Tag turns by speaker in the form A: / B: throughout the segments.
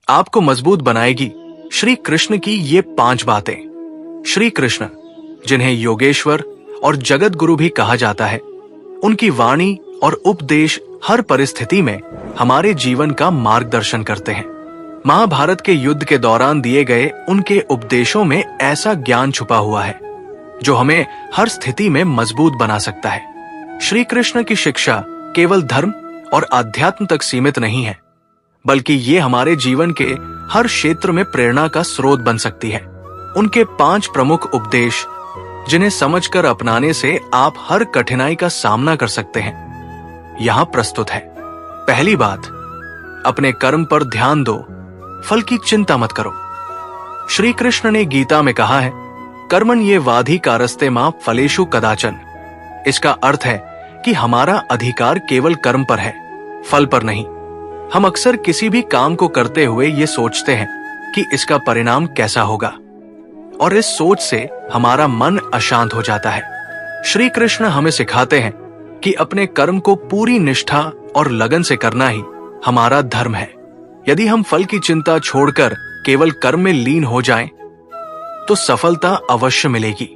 A: आपको मजबूत बनाएगी श्री कृष्ण की ये 5 बातें। श्री कृष्ण, जिन्हें योगेश्वर और जगत गुरु भी कहा जाता है, उनकी वाणी और उपदेश हर परिस्थिति में हमारे जीवन का मार्गदर्शन करते हैं। महाभारत के युद्ध के दौरान दिए गए उनके उपदेशों में ऐसा ज्ञान छुपा हुआ है जो हमें हर स्थिति में मजबूत बना सकता है। श्री कृष्ण की शिक्षा केवल धर्म और अध्यात्म तक सीमित नहीं है, बल्कि ये हमारे जीवन के हर क्षेत्र में प्रेरणा का स्रोत बन सकती है। उनके 5 प्रमुख उपदेश, जिन्हें समझकर अपनाने से आप हर कठिनाई का सामना कर सकते हैं, यहां प्रस्तुत है। पहली बात, अपने कर्म पर ध्यान दो, फल की चिंता मत करो। श्री कृष्ण ने गीता में कहा है, कर्मण ये वाधि कारस्ते मां फलेषु कदाचन। इसका अर्थ है कि हमारा अधिकार केवल कर्म पर है, फल पर नहीं। हम अक्सर किसी भी काम को करते हुए ये सोचते हैं कि इसका परिणाम कैसा होगा, और इस सोच से हमारा मन अशांत हो जाता है। श्री कृष्ण हमें सिखाते हैं कि अपने कर्म को पूरी निष्ठा और लगन से करना ही हमारा धर्म है। यदि हम फल की चिंता छोड़कर केवल कर्म में लीन हो जाएं, तो सफलता अवश्य मिलेगी।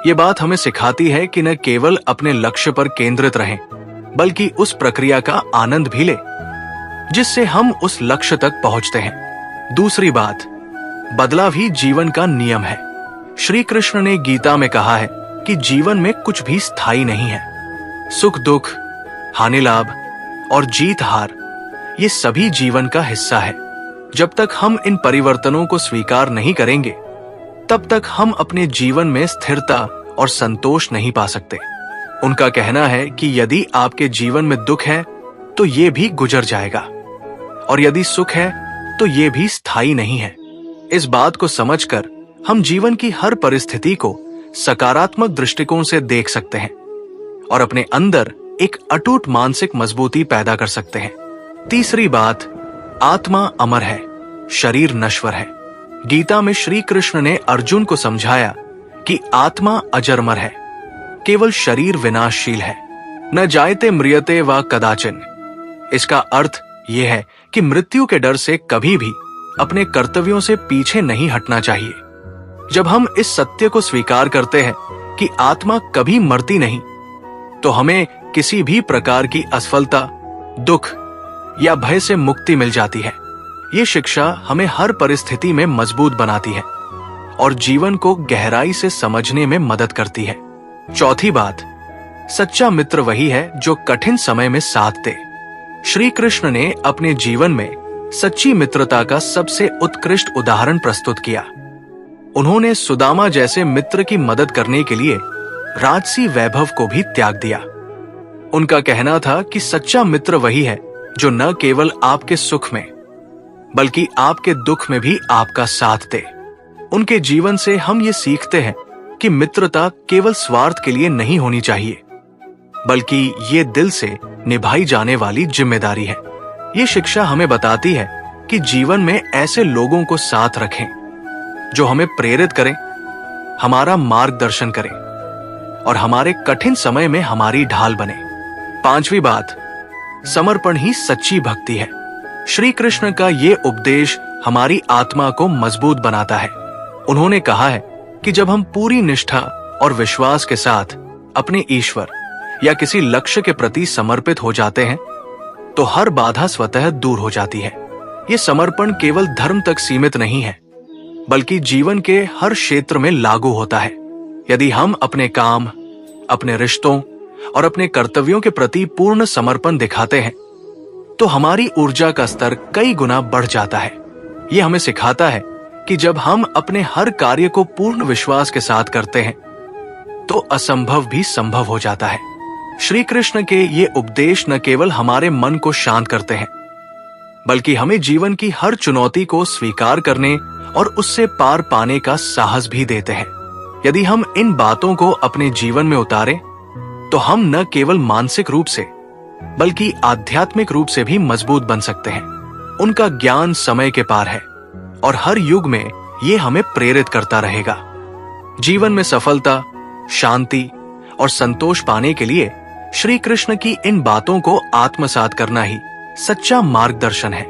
A: ये बात हमें सिखाती है कि न केवल अपने लक्ष्य पर केंद्रित रहें, बल्कि उस प्रक्रिया का आनंद भी लें जिससे हम उस लक्ष्य तक पहुंचते हैं। दूसरी बात, बदलाव ही जीवन का नियम है। श्री कृष्ण ने गीता में कहा है कि जीवन में कुछ भी स्थायी नहीं है। सुख दुख, हानि लाभ और जीत हार, ये सभी जीवन का हिस्सा है। जब तक हम इन परिवर्तनों को स्वीकार नहीं करेंगे, तब तक हम अपने जीवन में स्थिरता और संतोष नहीं पा सकते। उनका कहना है कि यदि आपके जीवन में दुख है तो ये भी गुजर जाएगा, और यदि सुख है तो ये भी स्थायी नहीं है। इस बात को समझकर हम जीवन की हर परिस्थिति को सकारात्मक दृष्टिकोण से देख सकते हैं और अपने अंदर एक अटूट मानसिक मजबूती पैदा कर सकते हैं। तीसरी बात, आत्मा अमर है, शरीर नश्वर है। गीता में श्री कृष्ण ने अर्जुन को समझाया कि आत्मा अजरमर है, केवल शरीर विनाशशील है। न जायते म्रियते व कदाचिन। इसका अर्थ यह है कि मृत्यु के डर से कभी भी अपने कर्तव्यों से पीछे नहीं हटना चाहिए। जब हम इस सत्य को स्वीकार करते हैं कि आत्मा कभी मरती नहीं, तो हमें किसी भी प्रकार की असफलता, दुख या भय से मुक्ति मिल जाती है। ये शिक्षा हमें हर परिस्थिति में मजबूत बनाती है और जीवन को गहराई से समझने में मदद करती है। चौथी बात, सच्चा मित्र वही है जो कठिन समय में साथ दे। श्री कृष्ण ने अपने जीवन में सच्ची मित्रता का सबसे उत्कृष्ट उदाहरण प्रस्तुत किया। उन्होंने सुदामा जैसे मित्र की मदद करने के लिए राजसी वैभव को भी त्याग दिया। उनका कहना था कि सच्चा मित्र वही है जो न केवल आपके सुख में, बल्कि आपके दुख में भी आपका साथ दे। उनके जीवन से हम ये सीखते हैं कि मित्रता केवल स्वार्थ के लिए नहीं होनी चाहिए, बल्कि ये दिल से निभाई जाने वाली जिम्मेदारी है। ये शिक्षा हमें बताती है कि जीवन में ऐसे लोगों को साथ रखें जो हमें प्रेरित करें, हमारा मार्गदर्शन करें और हमारे कठिन समय में हमारी ढाल बने। पांचवी बात, समर्पण ही सच्ची भक्ति है। श्री कृष्ण का ये उपदेश हमारी आत्मा को मजबूत बनाता है। उन्होंने कहा है कि जब हम पूरी निष्ठा और विश्वास के साथ अपने ईश्वर या किसी लक्ष्य के प्रति समर्पित हो जाते हैं, तो हर बाधा स्वतः दूर हो जाती है। ये समर्पण केवल धर्म तक सीमित नहीं है, बल्कि जीवन के हर क्षेत्र में लागू होता है। यदि हम अपने काम, अपने रिश्तों और अपने कर्तव्यों के प्रति पूर्ण समर्पण दिखाते हैं, तो हमारी ऊर्जा का स्तर कई गुना बढ़ जाता है। ये हमें सिखाता है कि जब हम अपने हर कार्य को पूर्ण विश्वास के साथ करते हैं, तो असंभव भी संभव हो जाता है। श्री कृष्ण के ये उपदेश न केवल हमारे मन को शांत करते हैं, बल्कि हमें जीवन की हर चुनौती को स्वीकार करने और उससे पार पाने का साहस भी देते हैं। यदि हम इन बातों को अपने जीवन में उतारें, तो हम न केवल मानसिक रूप से, बल्कि आध्यात्मिक रूप से भी मजबूत बन सकते हैं। उनका ज्ञान समय के पार है और हर युग में ये हमें प्रेरित करता रहेगा। जीवन में सफलता, शांति और संतोष पाने के लिए श्री कृष्ण की इन बातों को आत्मसात करना ही सच्चा मार्गदर्शन है।